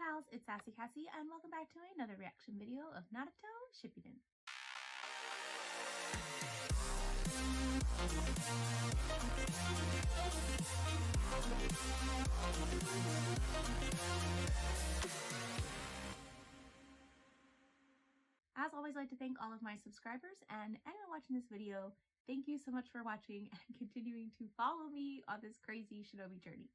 pals, it's Sassy Cassie, and welcome back to another reaction video of Naruto Shippuden. As always, I'd like to thank all of my subscribers and anyone watching this video. Thank you so much for watching and continuing to follow me on this crazy shinobi journey.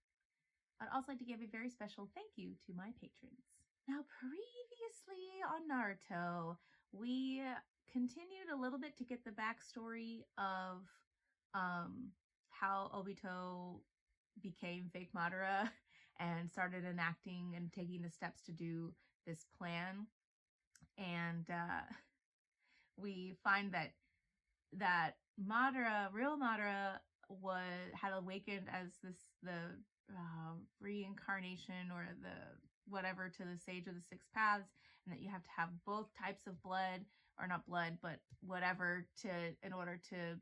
I'd also like to give a very special thank you to my patrons. Now, previously on Naruto, we continued a little bit to get the backstory of how Obito became fake Madara and started enacting and taking the steps to do this plan. And we find that Madara, real Madara, had awakened as the reincarnation or the whatever to the Sage of the Six Paths, and that you have to have both types of blood, or not blood, but whatever, in order to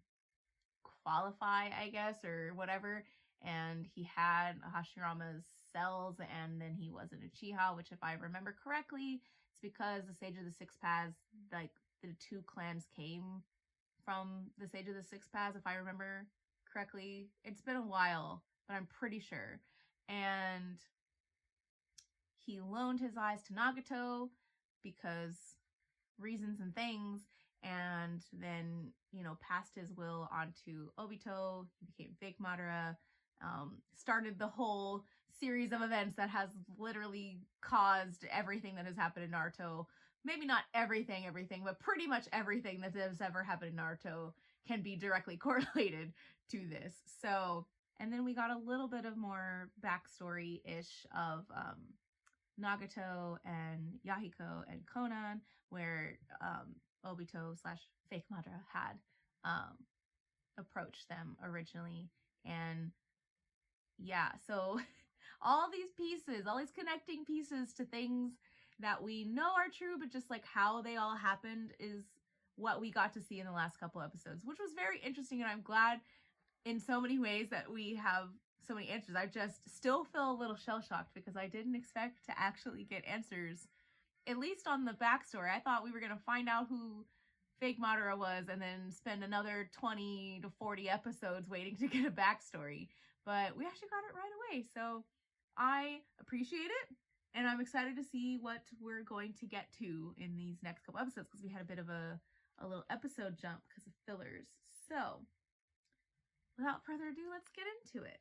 qualify, I guess, or whatever. And he had Hashirama's cells, and then he wasn't a Uchiha, which, if I remember correctly, it's because the Sage of the Six Paths, like the two clans came from the Sage of the Six Paths, if I remember correctly. It's been a while, but I'm pretty sure. And he loaned his eyes to Nagato because reasons and things, and then, passed his will onto Obito. He became fake Madara, started the whole series of events that has literally caused everything that has happened in Naruto. Maybe not everything, but pretty much everything that has ever happened in Naruto can be directly correlated to this. So, and then we got a little bit of more backstory-ish of Nagato and Yahiko and Konan, where Obito / fake Madara had approached them originally. And yeah, so all these pieces, all these connecting pieces to things that we know are true, but just like how they all happened is what we got to see in the last couple episodes, which was very interesting. And I'm glad in so many ways that we have so many answers. I just still feel a little shell-shocked because I didn't expect to actually get answers, at least on the backstory. I thought we were going to find out who fake Madara was and then spend another 20 to 40 episodes waiting to get a backstory. But we actually got it right away. So I appreciate it. And I'm excited to see what we're going to get to in these next couple episodes, because we had a bit of a little episode jump because of fillers. So without further ado, let's get into it.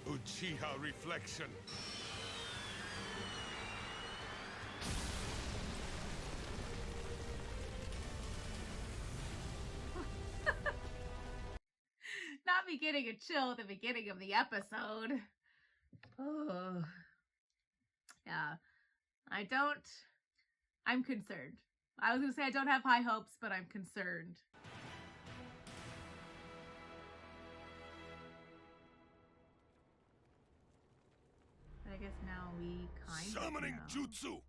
Uchiha reflection. Not me getting a chill at the beginning of the episode. Oh. Yeah. I'm concerned. I was going to say I don't have high hopes, but I'm concerned. But I guess now we kind of Summoning know. jutsu.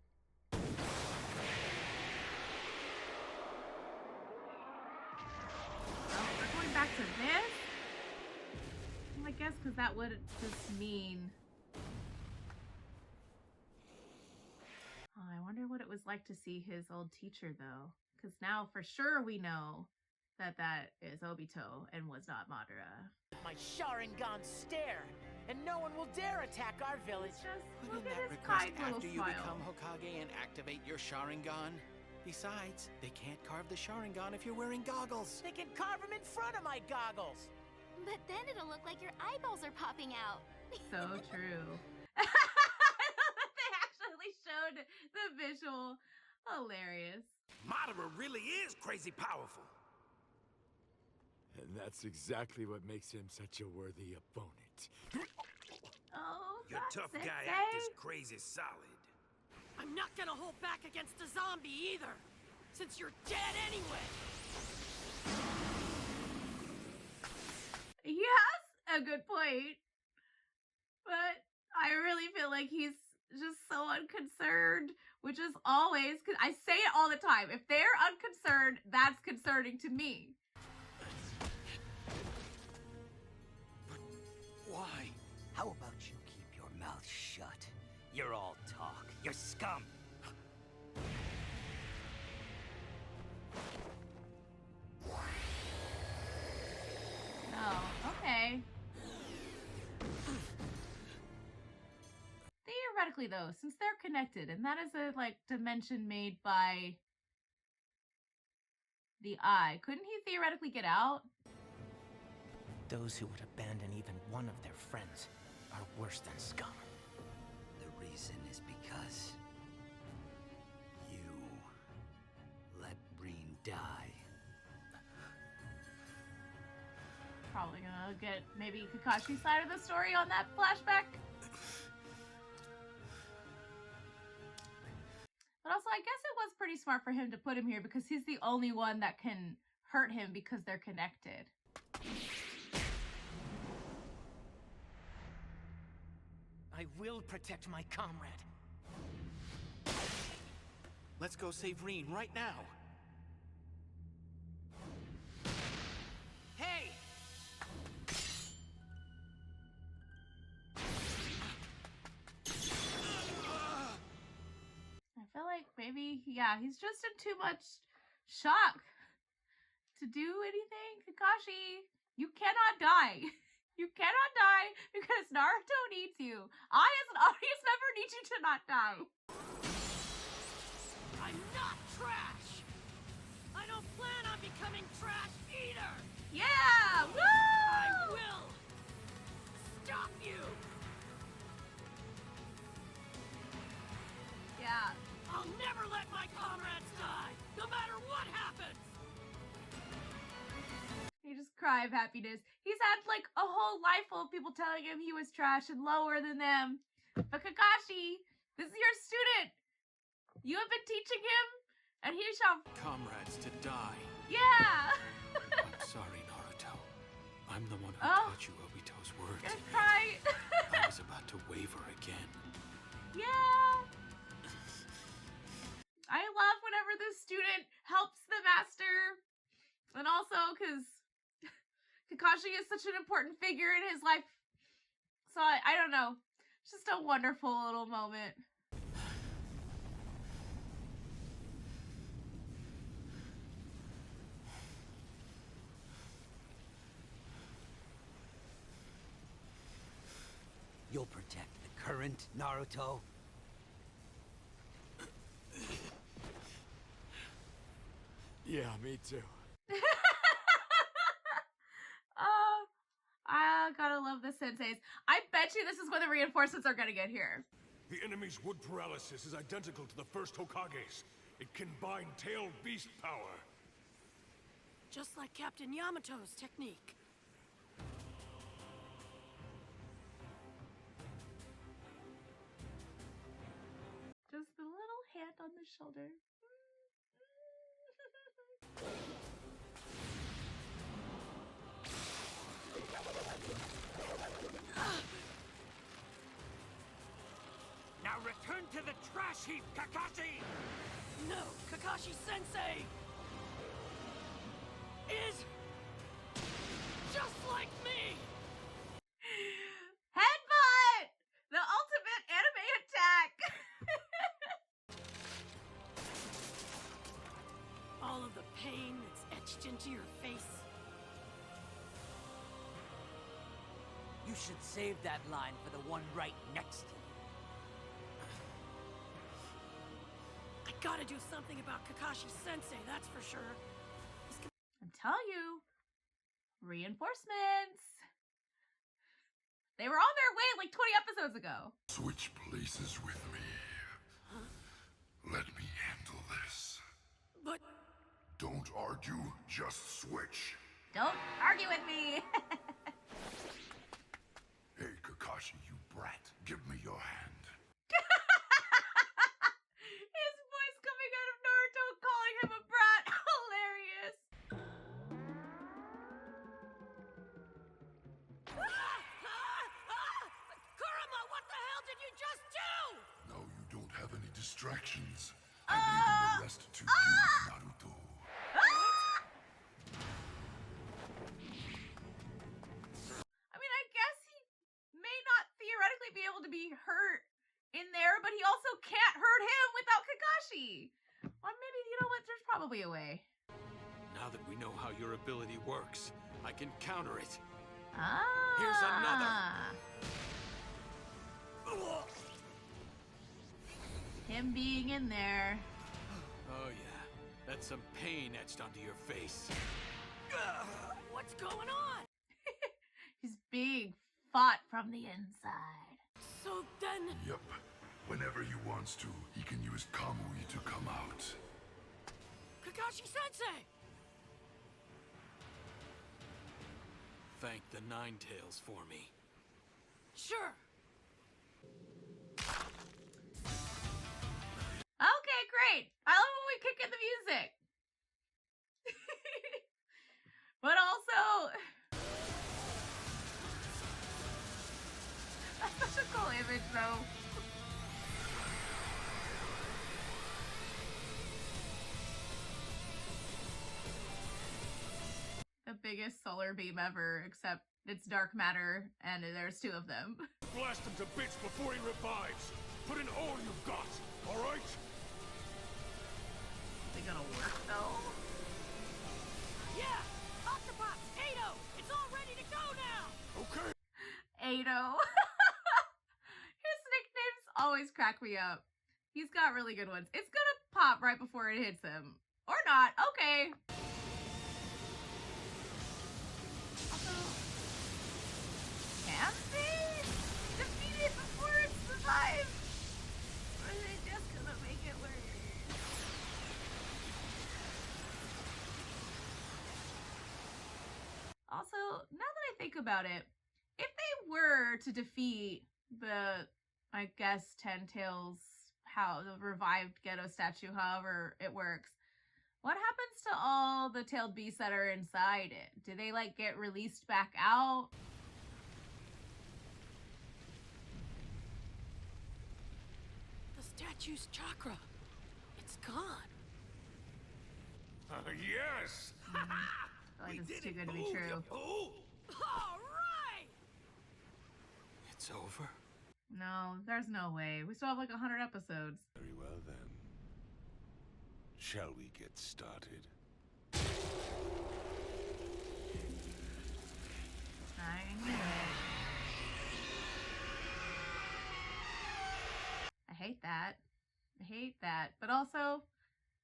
Oh, we're going back to this? Well, I guess because that would just mean... Oh, I wonder what it was like to see his old teacher, though. Because now for sure we know that that is Obito and was not Madara. My Sharingan stare, and no one will dare attack our village. Just Put look in at that his request kind little after you smile. become Hokage and activate your Sharingan. Besides, they can't carve the Sharingan if you're wearing goggles. They can carve them in front of my goggles. But then it'll look like your eyeballs are popping out. So true. They actually showed the visual. Hilarious. Madara really is crazy powerful. And that's exactly what makes him such a worthy opponent. Oh, Your that's tough it, guy eh? act is crazy solid. I'm not gonna hold back against the zombie either, since you're dead anyway. He has a good point, but I really feel like he's just so unconcerned, which is always, I say it all the time. If they're unconcerned, that's concerning to me. But why? How about you keep your mouth shut? You're all talk. You're scum. Oh, okay. Theoretically, though, since they're connected, and that is a, like, dimension made by the eye, couldn't he theoretically get out? Those who would abandon even one of their friends are worse than scum. The reason is because you let Breen die. Probably gonna get maybe Kakashi's side of the story on that flashback. But also, I guess it was pretty smart for him to put him here because he's the only one that can hurt him because they're connected. I will protect my comrade. Let's go save Reen right now. Hey! I feel like maybe, yeah, he's just in too much shock to do anything. Kakashi, you cannot die. You cannot die because Naruto needs you. I, as an audience member, need you to not die. I'm not trash! I don't plan on becoming trash either! Yeah! Woo! I will stop you! Yeah. I'll never let my comrades die, no matter what happens! He just cry of happiness. He's had like a whole life full of people telling him he was trash and lower than them. But Kakashi, this is your student. You have been teaching him, and he shall. Comrades to die. Yeah. I'm sorry, Naruto. I'm the one who Oh. taught you Obito's words. Gonna cry. I was about to waver again. Yeah. I love whenever the student helps the master, and also because Kakashi is such an important figure in his life. So I don't know. It's just a wonderful little moment. You'll protect the current Naruto. Yeah, me too. I gotta love the senseis. I bet you this is when the reinforcements are gonna get here. The enemy's wood paralysis is identical to the first Hokage's. It can bind tailed beast power. Just like Captain Yamato's technique. Just the little hand on the shoulder. Now return to the trash heap, Kakashi! No, Kakashi-sensei is just like me! Headbutt! The ultimate anime attack! All of the pain that's etched into your face. You should save that line for the one right next to you. I gotta do something about Kakashi-sensei, that's for sure. I'm telling you, reinforcements. They were on their way like 20 episodes ago. Switch places with me. Let me handle this. But Don't argue, just switch. Don't argue with me. Hey, Kakashi, you brat. Give me your hand. His voice coming out of Naruto calling him a brat. Hilarious. Kurama, what the hell did you just do? instructions. I leave the rest to you, Naruto. I mean, I guess he may not theoretically be able to be hurt in there, but he also can't hurt him without Kakashi. Well, maybe, you know what, there's probably a way. Now that we know how your ability works, I can counter it. Ah. Here's another. Him being in there. Oh yeah, that's some pain etched onto your face. What's going on? He's being fought from the inside. So then... Yup. Whenever he wants to, he can use Kamui to come out. Kakashi-sensei! Thank the Nine Tails for me. Sure. Okay, great. I love when we kick in the music. But also... That's such a cool image, though. The biggest solar beam ever, except it's dark matter, and there's two of them. Blast him to bits before he revives. Put in all you've got, all right? Is it gonna work, though? Yeah! Octopus! Ado! It's all ready to go now! Okay. Ado. His nicknames always crack me up. He's got really good ones. It's gonna pop right before it hits him. Or not. Okay. Also, can they defeat it before it survives? Or are they just gonna make it worse? Also, now that I think about it, if they were to defeat the, I guess, Ten Tails, how the revived Ghetto statue, however it works, what happens to all the tailed beasts that are inside it? Do they, like, get released back out? The statue's chakra. It's gone. Yes! I feel like this is too good to be true. All right! It's over. No, there's no way. We still have like 100 episodes. Very well then. Shall we get started? I knew it. I hate that. I hate that. But also,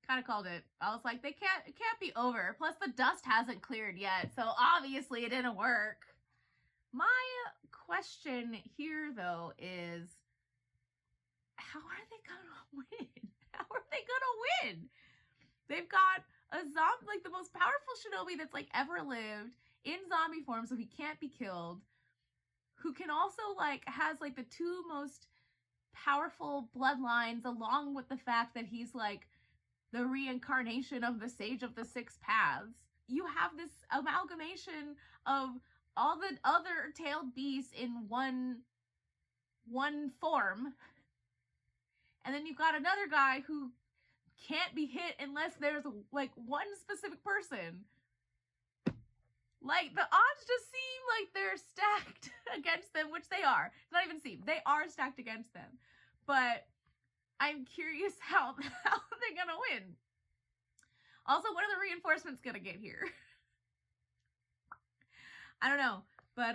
kind of called it. I was like, it can't be over. Plus, the dust hasn't cleared yet, so obviously it didn't work. My question here, though, is how are they gonna win? How are they gonna win? They've got a zombie, like the most powerful shinobi that's like ever lived in zombie form, so he can't be killed. Who can also like has like the two most powerful bloodlines, along with the fact that he's like the reincarnation of the Sage of the Six Paths. You have this amalgamation of all the other tailed beasts in one form. And then you've got another guy who can't be hit unless there's like one specific person. Like the odds just seem like they're stacked against them, which they are. It's not even seem. They are stacked against them. But I'm curious how they're gonna win. Also, what are the reinforcements gonna get here? I don't know, but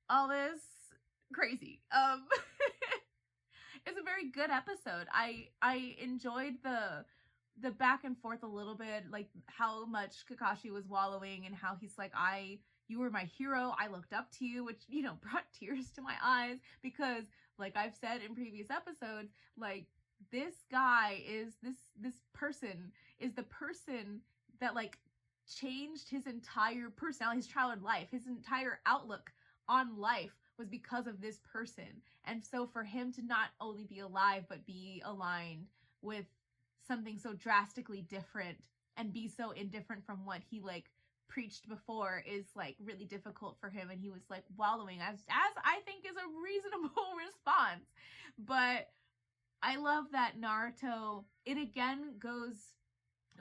all this crazy. It's a very good episode. I enjoyed the back and forth a little bit, like how much Kakashi was wallowing and how he's like, you were my hero, I looked up to you, which, you know, brought tears to my eyes because, like I've said in previous episodes, like this guy is this person is the person that like changed his entire personality, his childhood life, his entire outlook on life was because of this person. And so for him to not only be alive but be aligned with something so drastically different and be so indifferent from what he like preached before is like really difficult for him, and he was like wallowing as I think is a reasonable response. But I love that Naruto, it again goes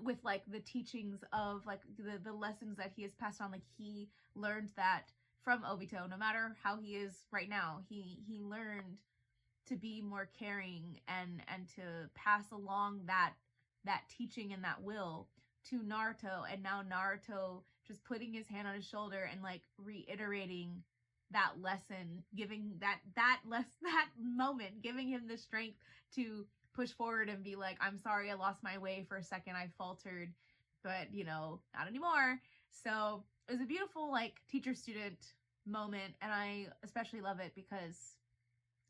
with like the teachings of like the lessons that he has passed on. Like he learned that from Obito. No matter how he is right now, he learned to be more caring and to pass along that teaching and that will to Naruto. And now Naruto just putting his hand on his shoulder and like reiterating that lesson, giving that moment, giving him the strength to push forward and be like, I'm sorry I lost my way for a second, I faltered, but you know, not anymore. So it was a beautiful like teacher student moment, and I especially love it because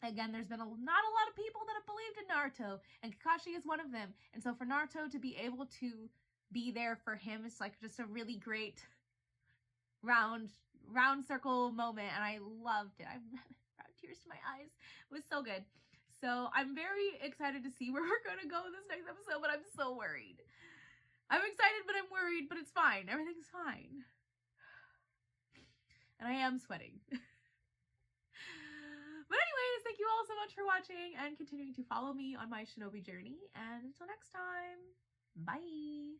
again, there's been not a lot of people that have believed in Naruto, and Kakashi is one of them. And so for Naruto to be able to be there for him is like just a really great round circle moment, and I loved it. I brought tears to my eyes. It was so good. So I'm very excited to see where we're going to go in this next episode, but I'm so worried. I'm excited, but I'm worried, but it's fine. Everything's fine. And I am sweating. But anyways, thank you all so much for watching and continuing to follow me on my Shinobi journey. And until next time, bye!